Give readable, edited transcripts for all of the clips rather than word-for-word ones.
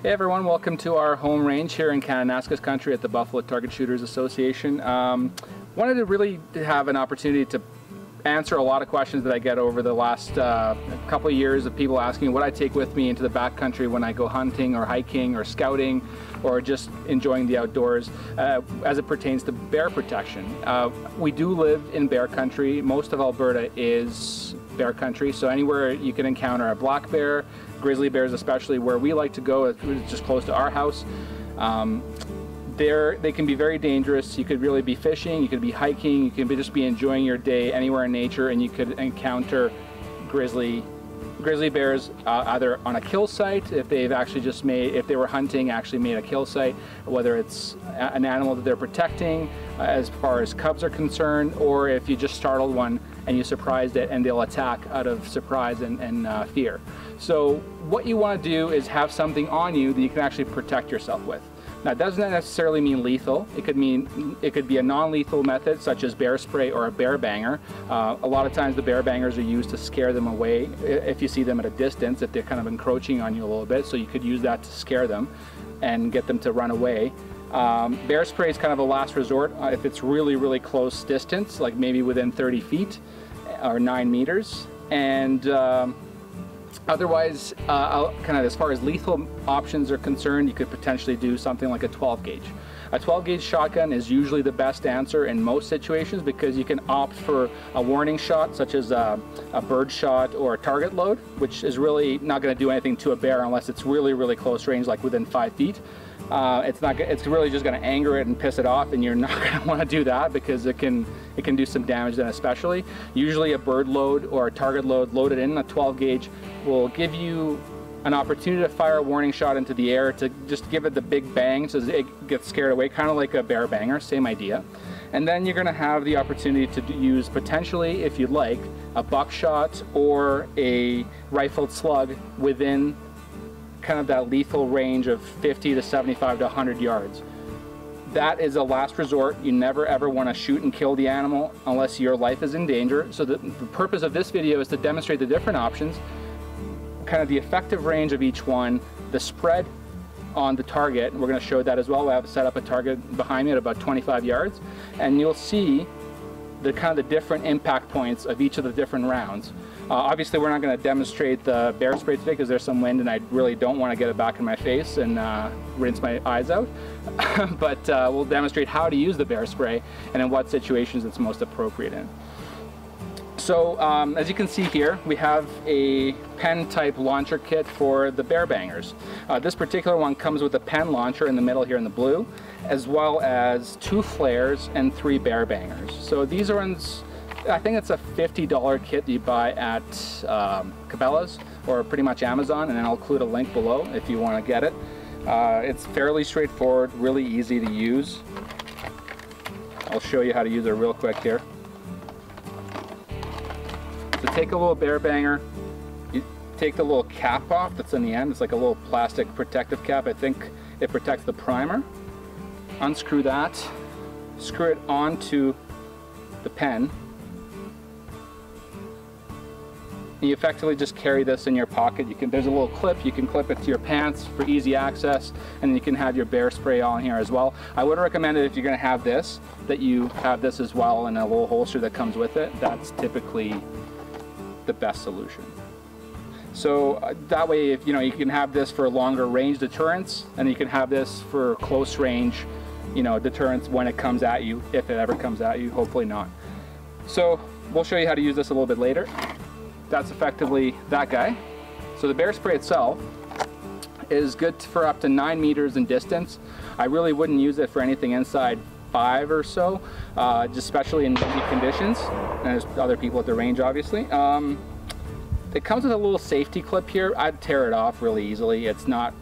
Hey everyone, welcome to our home range here in Kananaskis country at the Buffalo Target Shooters Association. Wanted to really have an opportunity to answer a lot of questions that I get over the last couple of years of people asking what I take with me into the backcountry when I go hunting or hiking or scouting or just enjoying the outdoors as it pertains to bear protection. We do live in bear country. Most of Alberta is bear country, so anywhere you can encounter a black bear, grizzly bears especially, where we like to go, it's just close to our house. They can be very dangerous. You could really be fishing, you could be hiking, you could just be enjoying your day anywhere in nature, and you could encounter grizzly bears either on a kill site, if they've actually if they were hunting, actually made a kill site, whether it's an animal that they're protecting as far as cubs are concerned, or if you just startled one and you surprised it and they'll attack out of surprise and fear. So what you want to do is have something on you that you can actually protect yourself with. Now, it doesn't necessarily mean lethal. It could be a non-lethal method, such as bear spray or a bear banger. A lot of times the bear bangers are used to scare them away if you see them at a distance, if they're kind of encroaching on you a little bit. So you could use that to scare them and get them to run away. Bear spray is kind of a last resort if it's really, really close distance, like maybe within 30 feet or 9 meters. And otherwise, kind of as far as lethal options are concerned, you could potentially do something like a 12 gauge. A 12 gauge shotgun is usually the best answer in most situations because you can opt for a warning shot, such as a bird shot or a target load, which is really not going to do anything to a bear unless it's really, really close range, like within 5 feet. It's really just going to anger it and piss it off, and you're not going to want to do that because it can do some damage then, especially. Usually a bird load or a target load loaded in a 12 gauge will give you an opportunity to fire a warning shot into the air to just give it the big bang so it gets scared away, kind of like a bear banger, same idea. And then you're going to have the opportunity to use, potentially, if you'd like, a buckshot or a rifled slug within kind of that lethal range of 50 to 75 to 100 yards. That is a last resort. You never ever want to shoot and kill the animal unless your life is in danger. So the purpose of this video is to demonstrate the different options, kind of the effective range of each one, the spread on the target. We're going to show that as well. We have set up a target behind me at about 25 yards, and you'll see the kind of the different impact points of each of the different rounds. Obviously, we're not going to demonstrate the bear spray today because there's some wind and I really don't want to get it back in my face and rinse my eyes out. But we'll demonstrate how to use the bear spray and in what situations it's most appropriate in. So as you can see here, we have a pen type launcher kit for the bear bangers. This particular one comes with a pen launcher in the middle here in the blue, as well as 2 flares and 3 bear bangers. So these are ones, I think it's a $50 kit that you buy at Cabela's or pretty much Amazon, and then I'll include a link below if you want to get it. It's fairly straightforward, really easy to use. I'll show you how to use it real quick here. So take a little bear banger, you take the little cap off that's in the end. It's like a little plastic protective cap. I think it protects the primer. Unscrew that, screw it onto the pen. You effectively just carry this in your pocket. There's a little clip, you can clip it to your pants for easy access, and you can have your bear spray on here as well. I would recommend it if you're going to have this, that you have this as well in a little holster that comes with it. That's typically the best solution. So that way, if you can have this for longer range deterrence, and you can have this for close range, deterrence when it comes at you, if it ever comes at you. Hopefully not. So we'll show you how to use this a little bit later. That's effectively that guy. So the bear spray itself is good for up to 9 meters in distance. I really wouldn't use it for anything inside 5 or so, just especially in windy conditions. And there's other people at the range, obviously. It comes with a little safety clip here. I'd tear it off really easily. It's not,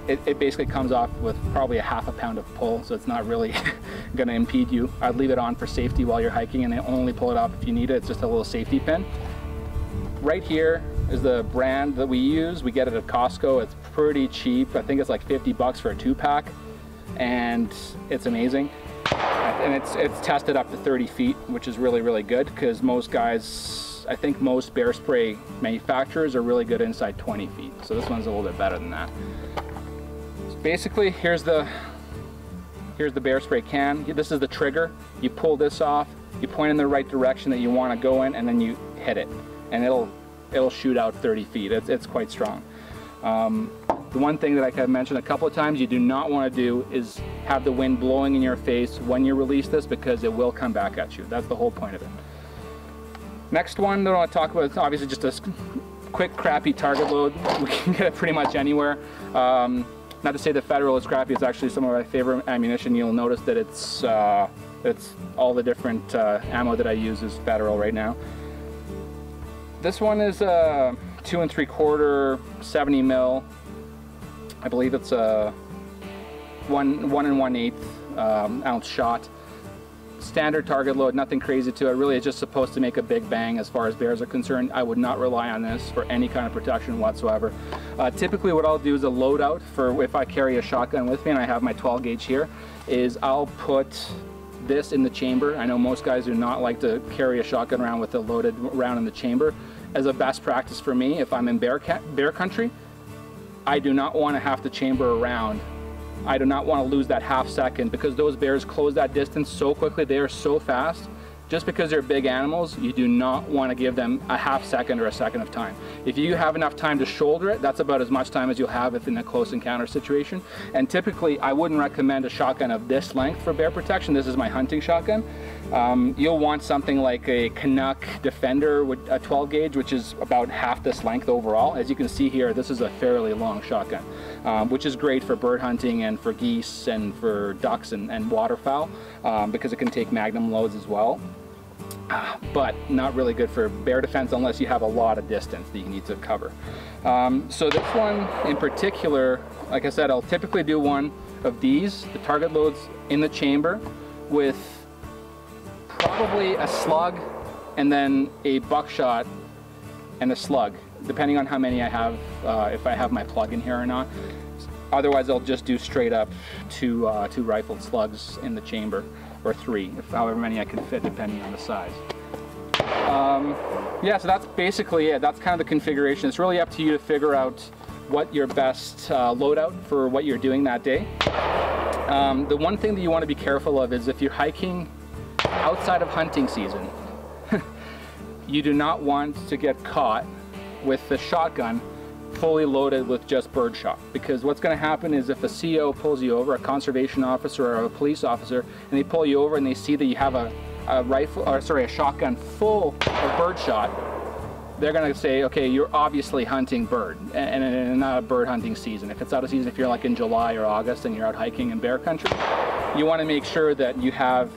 it basically comes off with probably a half a pound of pull, so it's not really going to impede you. I'd leave it on for safety while you're hiking and then only pull it off if you need it. It's just a little safety pin. Right here is the brand that we use. We get it at Costco. It's pretty cheap. I think it's like 50 bucks for a 2-pack, and it's amazing. And it's tested up to 30 feet, which is really, really good because most guys is, I think most bear spray manufacturers are really good inside 20 feet. So this one's a little bit better than that. So basically, here's the bear spray can. This is the trigger. You pull this off, you point in the right direction that you want to go in, and then you hit it, and it'll shoot out 30 feet. It's quite strong. The one thing that I have mentioned a couple of times you do not want to do is have the wind blowing in your face when you release this, because it will come back at you. That's the whole point of it. Next one that I want to talk about is obviously just a quick crappy target load. We can get it pretty much anywhere. Not to say that Federal is crappy, it's actually some of my favorite ammunition. You'll notice that it's all the different ammo that I use is Federal right now. This one is 2 3/4 70 mil. I believe it's a 1 1/8 ounce shot. Standard target load, nothing crazy to it. Really, it's just supposed to make a big bang as far as bears are concerned. I would not rely on this for any kind of protection whatsoever. Typically what I'll do is a loadout for if I carry a shotgun with me and I have my 12 gauge here, is I'll put this in the chamber. I know most guys do not like to carry a shotgun around with a loaded round in the chamber. As a best practice for me, if I'm in bear country, I do not want to have to chamber around. I do not want to lose that half second, because those bears close that distance so quickly. They are so fast. Just because they're big animals, you do not want to give them a half second or a second of time. If you have enough time to shoulder it, that's about as much time as you'll have if in a close encounter situation. And typically, I wouldn't recommend a shotgun of this length for bear protection. This is my hunting shotgun. You'll want something like a Canuck Defender with a 12 gauge, which is about half this length overall. As you can see here, this is a fairly long shotgun, which is great for bird hunting and for geese and for ducks and waterfowl, because it can take magnum loads as well. But not really good for bear defense unless you have a lot of distance that you need to cover. So this one in particular, like I said, I'll typically do one of these, the target loads in the chamber, with probably a slug and then a buckshot and a slug, depending on how many I have, if I have my plug in here or not. Otherwise, I'll just do straight up two rifled slugs in the chamber, or 3, however many I can fit, depending on the size. Yeah, so that's basically it. That's kind of the configuration. It's really up to you to figure out what your best loadout for what you're doing that day. The one thing that you want to be careful of is if you're hiking outside of hunting season, you do not want to get caught with the shotgun fully loaded with just birdshot, because what's going to happen is if a CO pulls you over, a conservation officer or a police officer, and they pull you over and they see that you have a shotgun full of birdshot, they're going to say, okay, you're obviously hunting bird, and not a bird hunting season. If it's out of season, if you're like in July or August and you're out hiking in bear country, you want to make sure that you have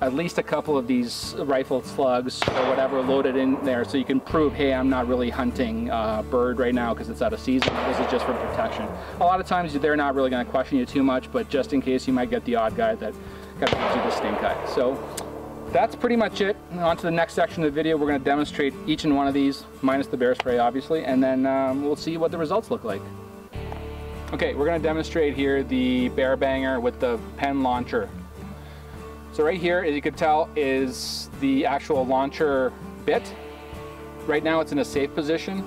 at least a couple of these rifled slugs or whatever loaded in there, so you can prove, hey, I'm not really hunting bird right now because it's out of season. This is just for protection. A lot of times they're not really going to question you too much, but just in case, you might get the odd guy that kind of gives you the stink eye. So that's pretty much it. On to the next section of the video. We're going to demonstrate each and one of these, minus the bear spray obviously, and then we'll see what the results look like. Okay, we're going to demonstrate here the bear banger with the pen launcher. So right here, as you can tell, is the actual launcher bit. Right now it's in a safe position.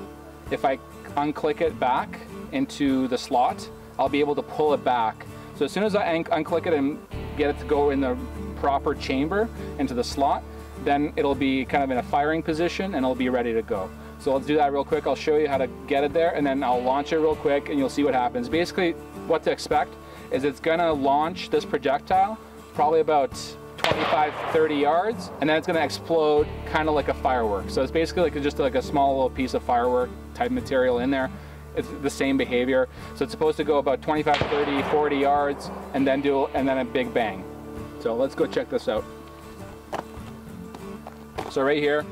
If I unclick it back into the slot, I'll be able to pull it back. So as soon as I unclick it and get it to go in the proper chamber into the slot, then it'll be kind of in a firing position and it'll be ready to go. So let's do that real quick. I'll show you how to get it there, and then I'll launch it real quick and you'll see what happens. Basically, what to expect is it's gonna launch this projectile probably about 25-30 yards, and then it's going to explode kind of like a firework. So it's basically like just like a small little piece of firework type material in there. It's the same behavior. So it's supposed to go about 25, 30, 40 yards and then a big bang. So let's go check this out. So right here,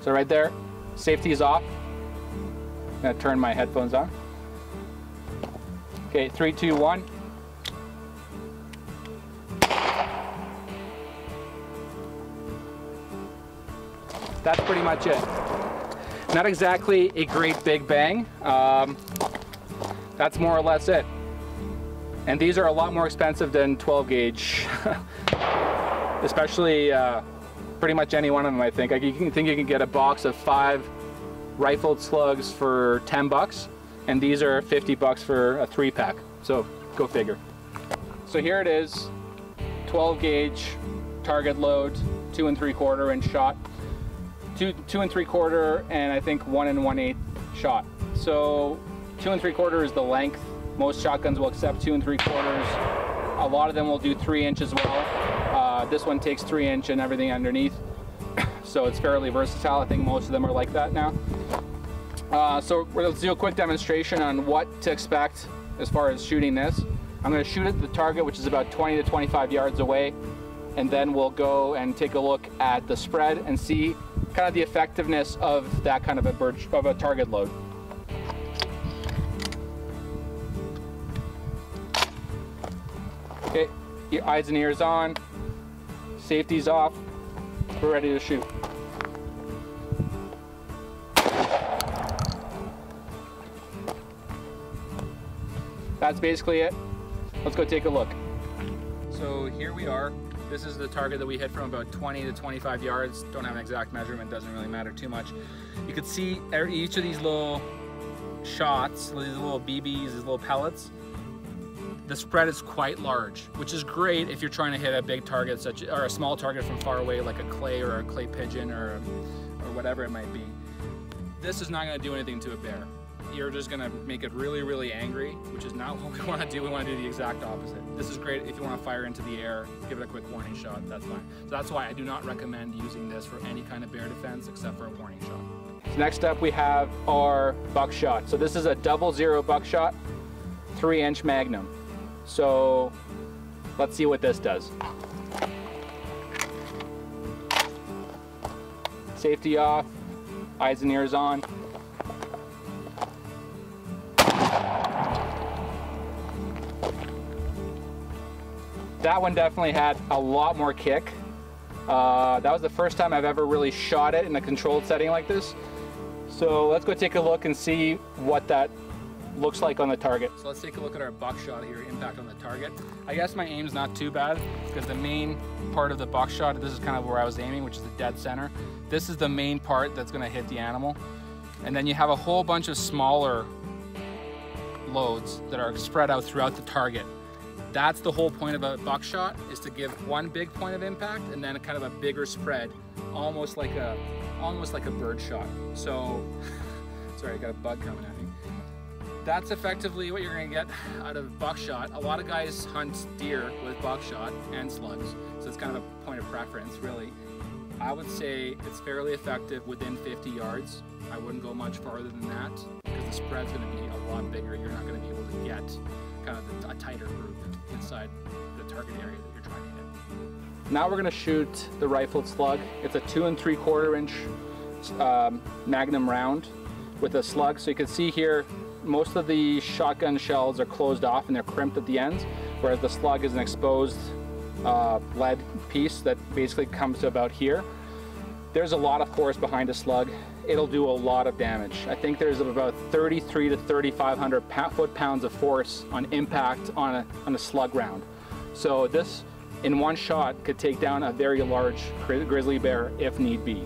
so right there, safety is off. I'm going to turn my headphones on. Okay, 3, 2, 1. That's pretty much it. Not exactly a great big bang. That's more or less it. And these are a lot more expensive than 12 gauge, especially pretty much any one of them, I think. You can get a box of 5 rifled slugs for 10 bucks, and these are 50 bucks for a 3-pack. So go figure. So here it is, 12 gauge target load, 2 3/4 inch shot, 2 3/4, and I think 1 1/8 shot. So 2 3/4 is the length. Most shotguns will accept 2 3/4. A lot of them will do 3 inch as well. This one takes 3 inch and everything underneath. So it's fairly versatile. I think most of them are like that now. So let's do a quick demonstration on what to expect as far as shooting this. I'm going to shoot at the target, which is about 20 to 25 yards away, and then we'll go and take a look at the spread and see kind of the effectiveness of that kind of a target load. Okay, your eyes and ears on, safety's off, we're ready to shoot. That's basically it. Let's go take a look. So here we are. This is the target that we hit from about 20 to 25 yards. Don't have an exact measurement, doesn't really matter too much. You can see each of these little shots, these little BBs, these little pellets, the spread is quite large, which is great if you're trying to hit a big target, or a small target from far away, like a clay or a clay pigeon or whatever it might be. This is not going to do anything to a bear. You're just going to make it really, really angry, which is not what we want to do. We want to do the exact opposite. This is great if you want to fire into the air, give it a quick warning shot, that's fine. So that's why I do not recommend using this for any kind of bear defense except for a warning shot. So next up we have our buckshot. So this is a 00 buckshot, 3-inch Magnum. So let's see what this does. Safety off, eyes and ears on. That one definitely had a lot more kick. That was the first time I've ever really shot it in a controlled setting like this. So let's go take a look and see what that looks like on the target. So let's take a look at our buckshot here, impact on the target. I guess my aim's not too bad because the main part of the buckshot, this is kind of where I was aiming, which is the dead center. This is the main part that's going to hit the animal. And then you have a whole bunch of smaller loads that are spread out throughout the target. That's the whole point of a buckshot, is to give one big point of impact and then a kind of a bigger spread, almost like a bird shot. So, sorry, I got a bug coming at me. That's effectively what you're gonna get out of buckshot. A lot of guys hunt deer with buckshot and slugs, so it's kind of a point of preference, really. I would say it's fairly effective within 50 yards. I wouldn't go much farther than that because the spread's gonna be a lot bigger. You're not gonna be able to get kind of a tighter group inside the target area that you're trying to hit. Now we're going to shoot the rifled slug. It's a 2 3/4 inch Magnum round with a slug. So you can see here, most of the shotgun shells are closed off and they're crimped at the ends, whereas the slug is an exposed lead piece that basically comes to about here. There's a lot of force behind a slug. It'll do a lot of damage. I think there's about 3,300 to 3,500 foot-pounds of force on impact on a slug round. So this, in one shot, could take down a very large grizzly bear if need be.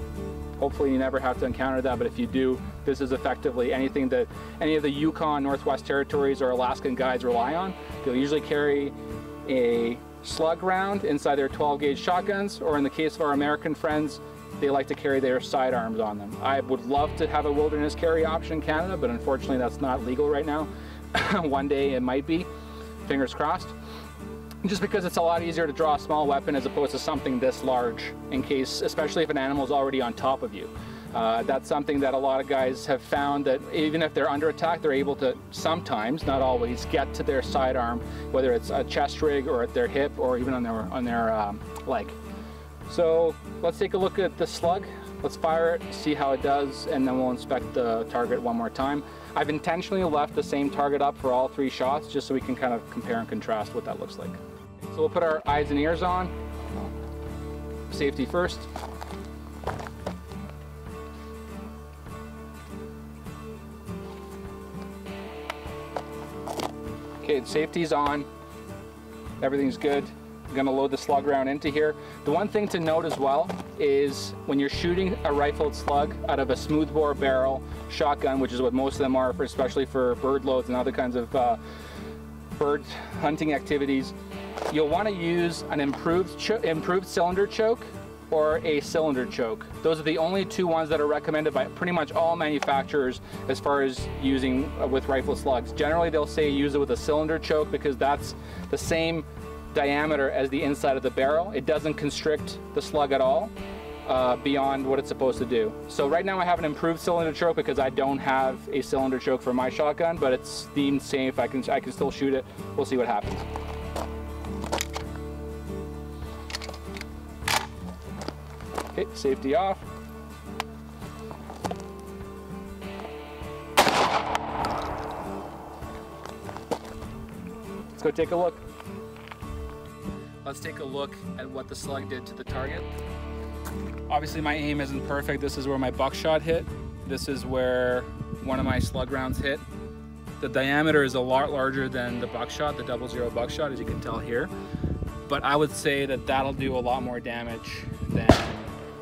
Hopefully you never have to encounter that, but if you do, this is effectively anything that any of the Yukon, Northwest Territories, or Alaskan guides rely on. They'll usually carry a slug round inside their 12-gauge shotguns, or in the case of our American friends, they like to carry their sidearms on them. I would love to have a wilderness carry option in Canada, but unfortunately that's not legal right now. One day it might be, fingers crossed. Just because it's a lot easier to draw a small weapon as opposed to something this large, in case, especially if an animal's already on top of you. That's something that a lot of guys have found, that even if they're under attack, they're able to sometimes, not always, get to their sidearm, whether it's a chest rig or at their hip or even on their leg. So let's take a look at the slug. Let's fire it, see how it does, and then we'll inspect the target one more time. I've intentionally left the same target up for all 3 shots just so we can kind of compare and contrast what that looks like. So we'll put our eyes and ears on. Safety first. Okay, safety's on. Everything's good. I'm gonna load the slug round into here. The one thing to note as well is when you're shooting a rifled slug out of a smoothbore barrel shotgun, which is what most of them are, especially for bird loads and other kinds of bird hunting activities, you'll want to use an improved cylinder choke or a cylinder choke. Those are the only two ones that are recommended by pretty much all manufacturers as far as using with rifle slugs. Generally they'll say use it with a cylinder choke because that's the same diameter as the inside of the barrel. It doesn't constrict the slug at all beyond what it's supposed to do. So right now I have an improved cylinder choke because I don't have a cylinder choke for my shotgun, but it's deemed safe. I can still shoot it. We'll see what happens. Okay, safety off. Let's go take a look. Let's take a look at what the slug did to the target. Obviously my aim isn't perfect. This is where my buckshot hit. This is where one of my slug rounds hit. The diameter is a lot larger than the buckshot, the 00 buckshot, as you can tell here. But I would say that that'll do a lot more damage than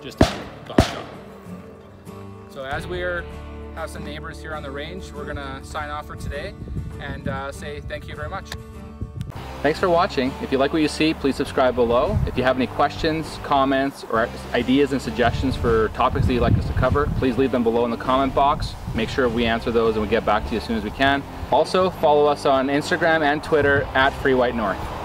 just a buckshot. So as we have some neighbors here on the range, we're gonna sign off for today and say thank you very much. Thanks for watching. If you like what you see, please subscribe below. If you have any questions, comments, or ideas and suggestions for topics that you'd like us to cover, please leave them below in the comment box. Make sure we answer those and we get back to you as soon as we can. Also, follow us on Instagram and Twitter @FreeWhiteNorth.